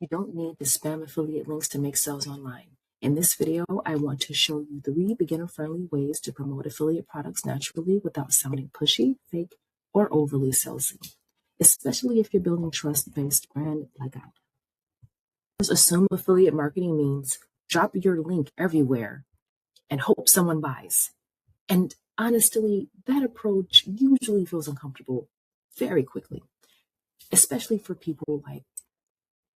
You don't need the spam affiliate links to make sales online. In this video, I want to show you 3 beginner-friendly ways to promote affiliate products naturally without sounding pushy, fake, or overly salesy, especially if you're building trust-based brand like I am. Just assume affiliate marketing means drop your link everywhere and hope someone buys. And honestly, that approach usually feels uncomfortable very quickly, especially for people like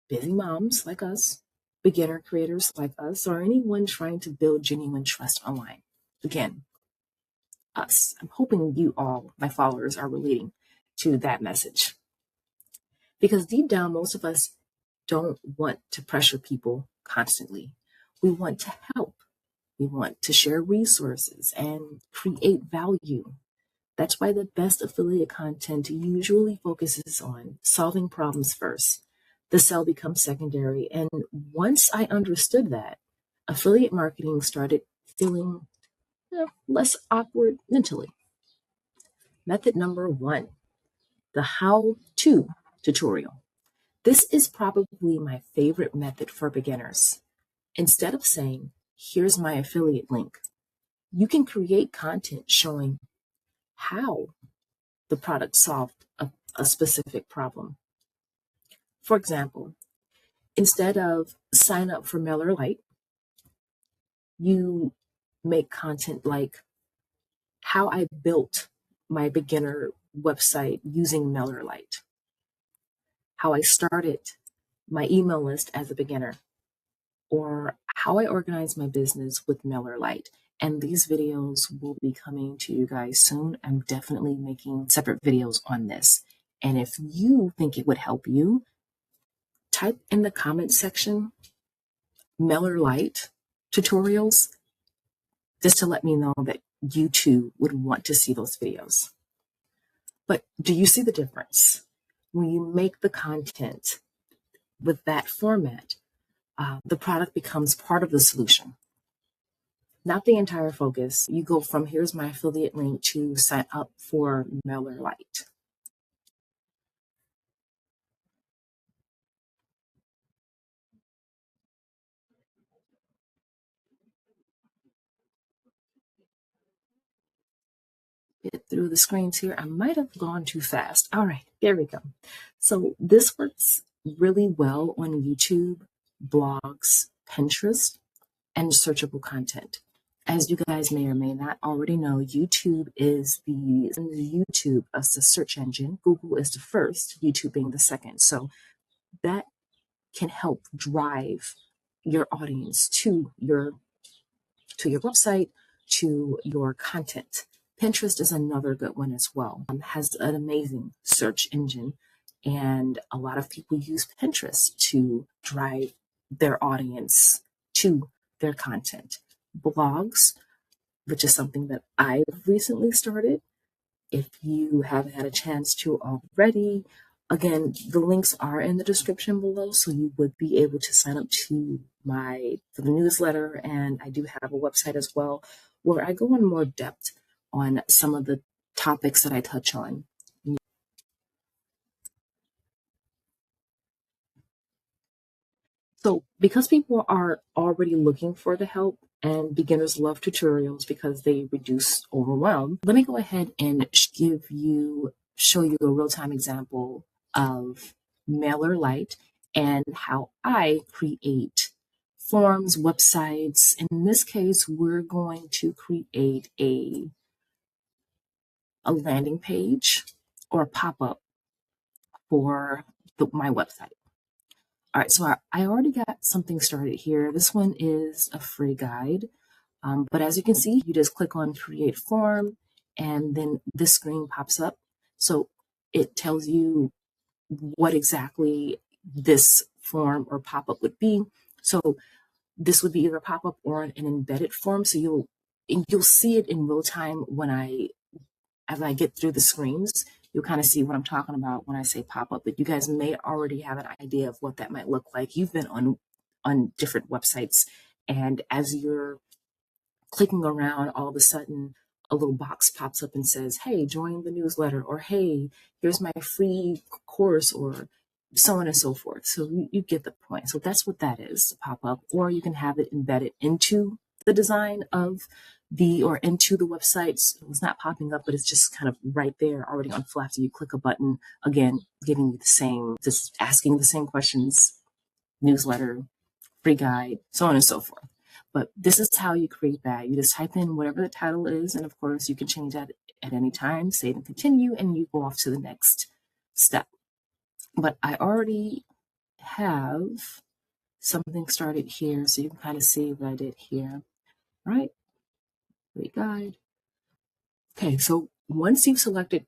busy moms like us, beginner creators like us, or anyone trying to build genuine trust online. Again, us. I'm hoping you all, my followers, are relating to that message. Because deep down, most of us don't want to pressure people constantly. We want to help. We want to share resources and create value. That's why the best affiliate content usually focuses on solving problems first. The sell becomes secondary. And once I understood that, affiliate marketing started feeling less awkward mentally. Method number 1, the how-to tutorial. This is probably my favorite method for beginners. Instead of saying, here's my affiliate link, you can create content showing how the product solved a specific problem. For example, instead of sign up for MailerLite, you make content like how I built my beginner website using MailerLite, how I started my email list as a beginner, or how I organize my business with MailerLite. And these videos will be coming to you guys soon. I'm definitely making separate videos on this. And if you think it would help you, type in the comment section MailerLite tutorials, just to let me know that you too would want to see those videos. But do you see the difference? When you make the content with that format, the product becomes part of the solution, not the entire focus. You go from here's my affiliate link to sign up for MailerLite. Get through the screens here. I might have gone too fast. All right, there we go. So this works really well on YouTube, blogs, Pinterest, and searchable content. As you guys may or may not already know, YouTube is YouTube as the search engine. Google is the first, YouTube being the second. So that can help drive your audience to your website, to your content. Pinterest is another good one as well. Has an amazing search engine, and a lot of people use Pinterest to drive their audience to their content. Blogs, which is something that I've recently started. If you haven't had a chance to already, again, the links are in the description below, so you would be able to sign up to the newsletter, and I do have a website as well where I go in more depth on some of the topics that I touch on. So because people are already looking for the help, and beginners love tutorials because they reduce overwhelm, let me go ahead and show you a real-time example of MailerLite and how I create forms, websites. In this case, we're going to create a landing page or a pop-up for my website. All right, so I already got something started here. This one is a free guide, but as you can see, you just click on create form and then this screen pops up. So it tells you what exactly this form or pop-up would be. So this would be either a pop-up or an embedded form. So you'll see it in real time as I get through the screens. You'll kind of see what I'm talking about when I say pop-up, but you guys may already have an idea of what that might look like. You've been on different websites, and as you're clicking around, all of a sudden a little box pops up and says, hey, join the newsletter, or hey, here's my free course, or so on and so forth. So you get the point. So that's what that is, the pop-up. Or you can have it embedded into the design of or into the website. So it's not popping up, but it's just kind of right there already on full after you click a button. Again, giving you the same, just asking the same questions, newsletter, free guide, so on and so forth. But this is how you create that. You just type in whatever the title is, and of course you can change that at any time, save and continue, and you go off to the next step. But I already have something started here, so you can kind of see what I did here. All right, free guide. Okay, so once you've selected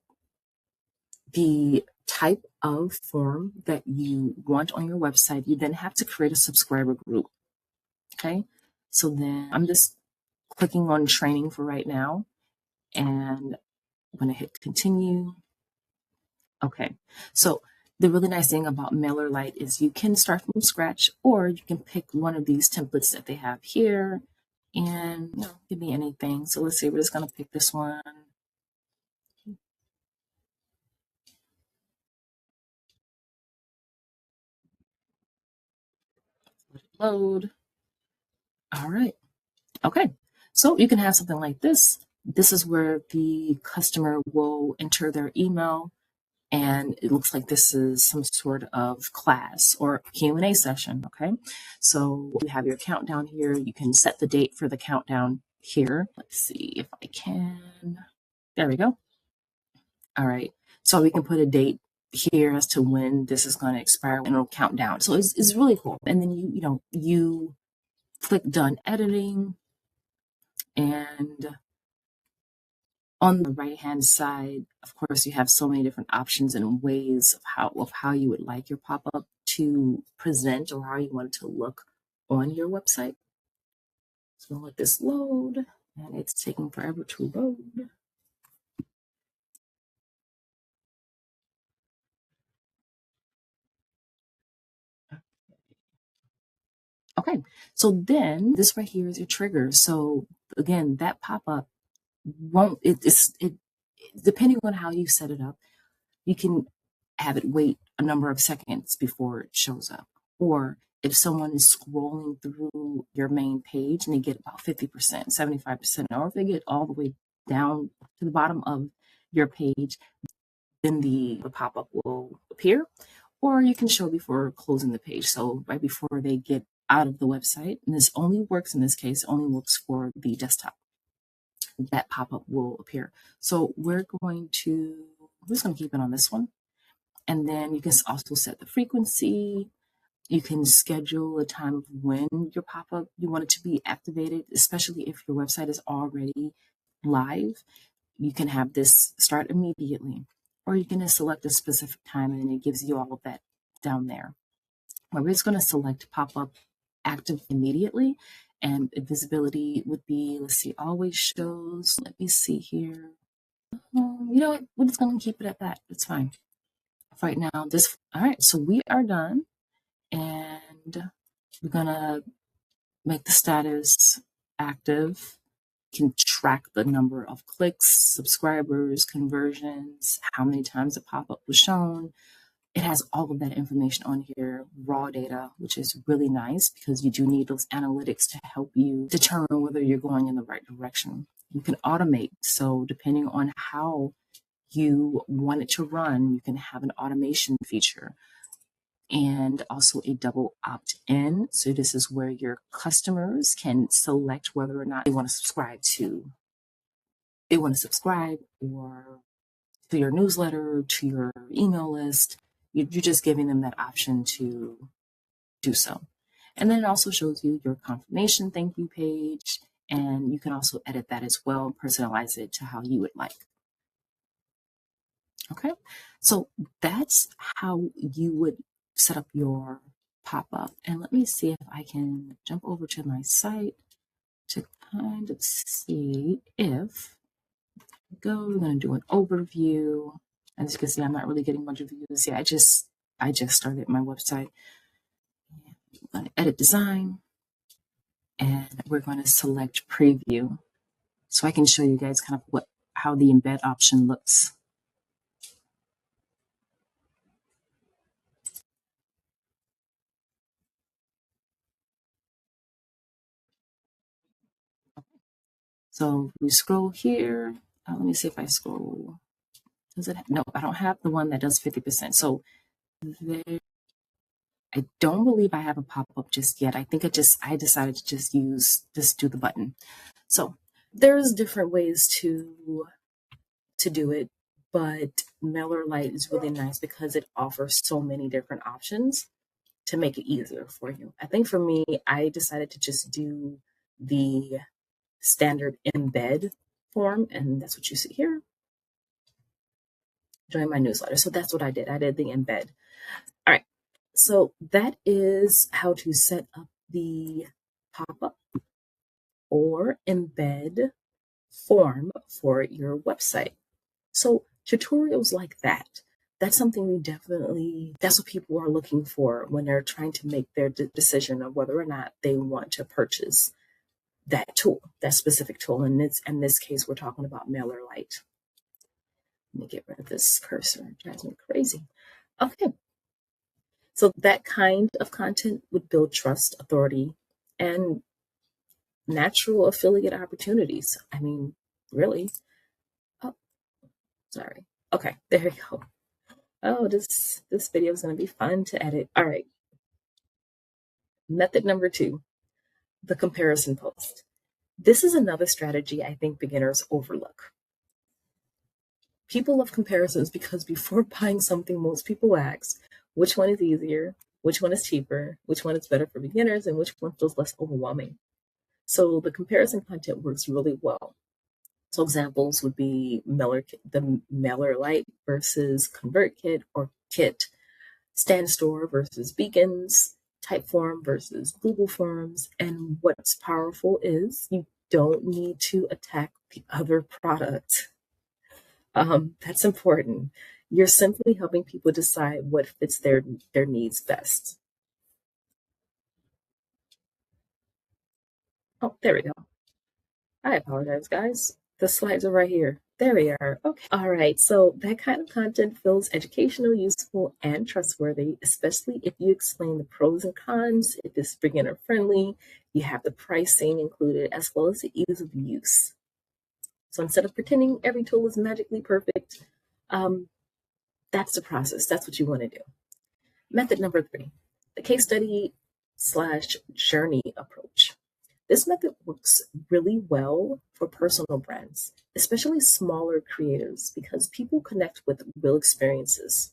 the type of form that you want on your website, you then have to create a subscriber group. Okay, so then I'm just clicking on training for right now, and I'm going to hit continue. Okay, so the really nice thing about MailerLite is you can start from scratch, or you can pick one of these templates that they have here and give me anything. So let's say we're just going to pick this one. Let it load. All right. Okay. So you can have something like this. This is where the customer will enter their email, and it looks like this is some sort of class or Q&A session. Okay, so you have your countdown here. You can set the date for the countdown here. Let's see if I can. There we go. All right, so we can put a date here as to when this is going to expire, and it'll count down. So it's really cool. And then you click done editing, and on the right hand side, of course, you have so many different options and ways of how you would like your pop-up to present, or how you want it to look on your website. So I'll let this load, and it's taking forever to load. Okay, so then this right here is your trigger. So again, that pop-up won't, depending on how you set it up, you can have it wait a number of seconds before it shows up. Or if someone is scrolling through your main page and they get about 50%, 75%, or if they get all the way down to the bottom of your page, then the pop-up will appear. Or you can show before closing the page. So right before they get out of the website, and this only works in this case, only works for the desktop, that pop-up will appear. So we're just going to keep it on this one. And then you can also set the frequency. You can schedule a time of when your pop-up, you want it to be activated, especially if your website is already live. You can have this start immediately, or you can just select a specific time, and it gives you all of that down there. But we're just going to select pop-up active immediately, and visibility would be, let's see, always shows. Let me see here. You know what? We're just going to keep it at that. It's fine. Right now, all right, so we are done, and we're gonna make the status active. You can track the number of clicks, subscribers, conversions, how many times the pop-up was shown. It has all of that information on here, raw data, which is really nice because you do need those analytics to help you determine whether you're going in the right direction. You can automate, so depending on how you want it to run, you can have an automation feature and also a double opt-in. So this is where your customers can select whether or not they want to subscribe or to your newsletter, to your email list. You're just giving them that option to do so. And then it also shows you your confirmation thank you page, and you can also edit that as well, personalize it to how you would like. Okay, so that's how you would set up your pop-up. And let me see if I can jump over to my site to kind of see if we're going to do an overview. As you can see, I'm not really getting much of views. Yeah, I just started my website. I'm going to edit design, and we're going to select preview so I can show you guys kind of how the embed option looks. So we scroll here. Let me see if I scroll. Does it? No, I don't have the one that does 50%. So there, I don't believe I have a pop-up just yet. I think I decided to just do the button. So there's different ways to do it, but MailerLite is really nice because it offers so many different options to make it easier for you. I think for me, I decided to just do the standard embed form, and that's what you see here. Join my newsletter. So that's what I did. I did the embed. All right. So that is how to set up the pop-up or embed form for your website. So tutorials like that, that's something that's what people are looking for when they're trying to make their decision of whether or not they want to purchase that tool, that specific tool. And in this case, we're talking about MailerLite. Let me get rid of this cursor. It drives me crazy. Okay. So that kind of content would build trust, authority, and natural affiliate opportunities. I mean, really. Oh, sorry. Okay, there we go. Oh, this video is going to be fun to edit. All right. Method number 2, the comparison post. This is another strategy I think beginners overlook. People love comparisons because before buying something, most people ask, which one is easier, which one is cheaper, which one is better for beginners, and which one feels less overwhelming. So the comparison content works really well. So examples would be the MailerLite versus ConvertKit or Kit, StanStore versus Beacons, Typeform versus Google Forms. And what's powerful is you don't need to attack the other product. That's important. You're simply helping people decide what fits their needs best. Oh, there we go. I apologize, guys. The slides are right here. There we are. Okay. All right. So that kind of content feels educational, useful, and trustworthy, especially if you explain the pros and cons, if it's beginner friendly, you have the pricing included, as well as the ease of use. So instead of pretending every tool is magically perfect, that's the process. That's what you want to do. Method number 3, the case study / journey approach. This method works really well for personal brands, especially smaller creators, because people connect with real experiences,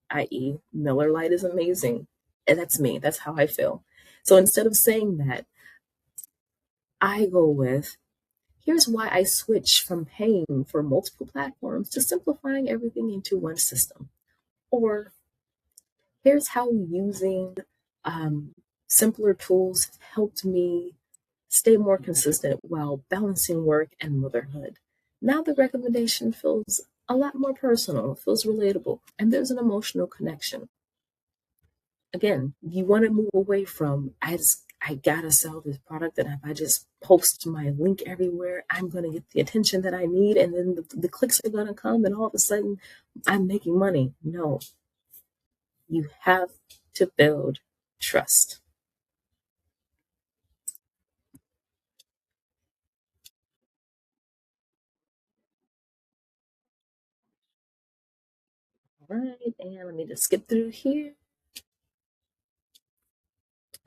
i.e., MailerLite is amazing. And that's me. That's how I feel. So instead of saying that, I go with, here's why I switched from paying for multiple platforms to simplifying everything into one system. Or here's how using simpler tools helped me stay more consistent while balancing work and motherhood. Now the recommendation feels a lot more personal, feels relatable, and there's an emotional connection. Again, you want to move away from I gotta sell this product, and if I just post my link everywhere, I'm gonna get the attention that I need, and then the clicks are gonna come, and all of a sudden I'm making money. No, you have to build trust. All right, and let me just skip through here.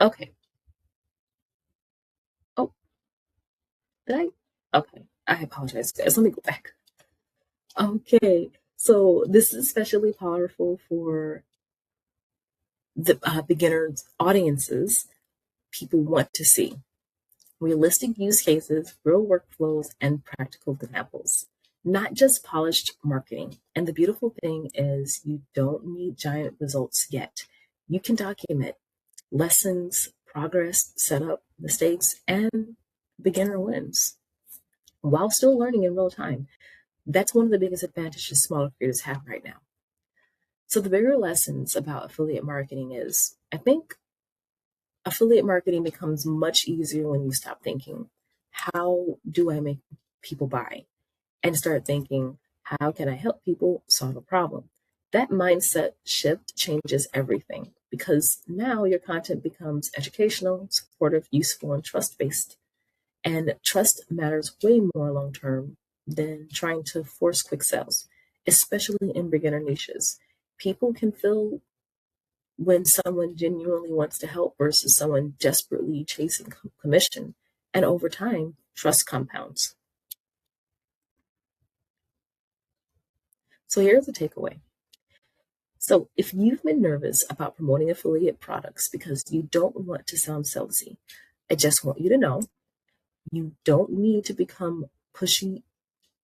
Okay. Oh, did I? Okay. I apologize, guys. Let me go back. Okay. So this is especially powerful for the beginners audiences. People want to see realistic use cases, real workflows, and practical examples, not just polished marketing. And the beautiful thing is you don't need giant results yet. You can document lessons, progress, setup, mistakes, and beginner wins while still learning in real time. That's one of the biggest advantages smaller creators have right now. So the bigger lessons about affiliate marketing is, I think affiliate marketing becomes much easier when you stop thinking, how do I make people buy? And start thinking, how can I help people solve a problem? That mindset shift changes everything because now your content becomes educational, supportive, useful, and trust based. And trust matters way more long term than trying to force quick sales, especially in beginner niches. People can feel when someone genuinely wants to help versus someone desperately chasing commission. And over time, trust compounds. So here's the takeaway. So if you've been nervous about promoting affiliate products because you don't want to sound salesy, I just want you to know you don't need to become pushy.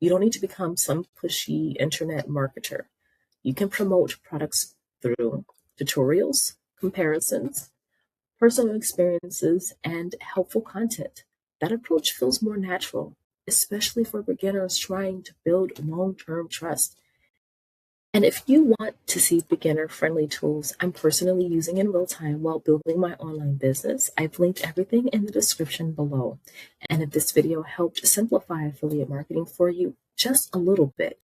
You don't need to become some pushy internet marketer. You can promote products through tutorials, comparisons, personal experiences, and helpful content. That approach feels more natural, especially for beginners trying to build long term trust. And if you want to see beginner friendly tools I'm personally using in real time while building my online business, I've linked everything in the description below. And if this video helped simplify affiliate marketing for you just a little bit,